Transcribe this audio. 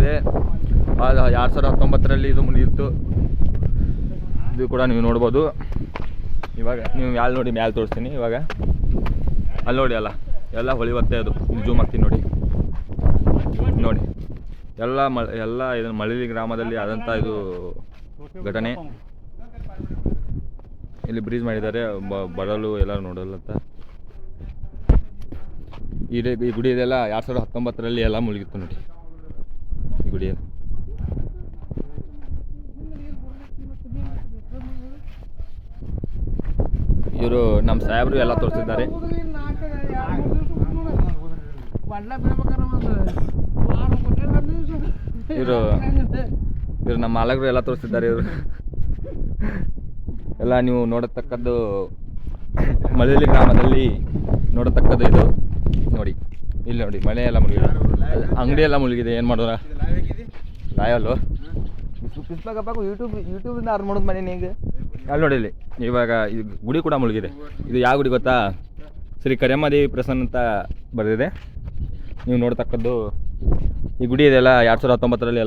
ಮುಳುಗಿದೆ. 2019ರಲ್ಲಿ ಇದು ಮುಳುಗಿತ್ತು. ಇದು ಕೂಡ ನೀವು ನೋಡ್ಬೋದು. ಇವಾಗ ನೀವು ಮ್ಯಾಲೆ ನೋಡಿ, ಮ್ಯಾಲೆ ತೋರಿಸ್ತೀನಿ. ಇವಾಗ ಅಲ್ಲಿ ನೋಡಿ, ಎಲ್ಲ ಹೊಳಿವತ್ತೆ. ಅದು ಜೂಮ್ ಆಗ್ತೀನಿ ನೋಡಿ. ಎಲ್ಲ ಇದನ್ನು ಮಳಲಿ ಗ್ರಾಮದಲ್ಲಿ ಆದಂಥ ಇದು ಘಟನೆ. ಇಲ್ಲಿ ಬ್ರಿಡ್ಜ್ ಮಾಡಿದ್ದಾರೆ ಬರಲು ಎಲ್ಲ ನೋಡಲು ಅಂತ. ಈ ಗುಡಿ ಇದೆಲ್ಲ 2019ರಲ್ಲಿ ಎಲ್ಲ ಮುಳುಗಿತ್ತು ನೋಡಿ ಈ ಗುಡಿ. ಇವರು ನಮ್ಮ ಸಾಹೇಬರು ಎಲ್ಲ ತೋರಿಸಿದ್ದಾರೆ. ಇವರು ನಮ್ಮ ಮಾಲಕರು ಎಲ್ಲ ತೋರಿಸ್ತಿದ್ದಾರೆ. ಇವರು ಎಲ್ಲ ನೀವು ನೋಡತಕ್ಕದ್ದು ಮಳಲಿ ಗ್ರಾಮದಲ್ಲಿ ನೋಡತಕ್ಕದ್ದು ಇದು ನೋಡಿ. ಇಲ್ಲಿ ನೋಡಿ, ಮಳೆ ಎಲ್ಲ ಮುಳುಗಿದೆ, ಅಂಗಡಿ ಎಲ್ಲ ಮುಳುಗಿದೆ. ಏನು ಮಾಡೋಣ ಲಾಯಲ್ಲು ಪಿಸ್ಪಾಗಪ್ಪಾಕು ಯೂಟ್ಯೂಬಿಂದ ಅವ್ರು ಮಾಡೋದು ಮನೆ ಈಗ. ಅಲ್ಲಿ ನೋಡಿ, ಇಲ್ಲಿ ಇವಾಗ ಈ ಗುಡಿ ಕೂಡ ಮುಳುಗಿದೆ. ಇದು ಯಾವ ಗುಡಿ ಗೊತ್ತಾ? ಶ್ರೀ ಕರಿಯಮ್ಮದೇವಿ ಪ್ರಸನ್ನ ಅಂತ ಬರೆದಿದೆ. ನೀವು ನೋಡ್ತಕ್ಕದ್ದು ಈ ಗುಡಿ ಇದೆಲ್ಲ 2019ರಲ್ಲಿ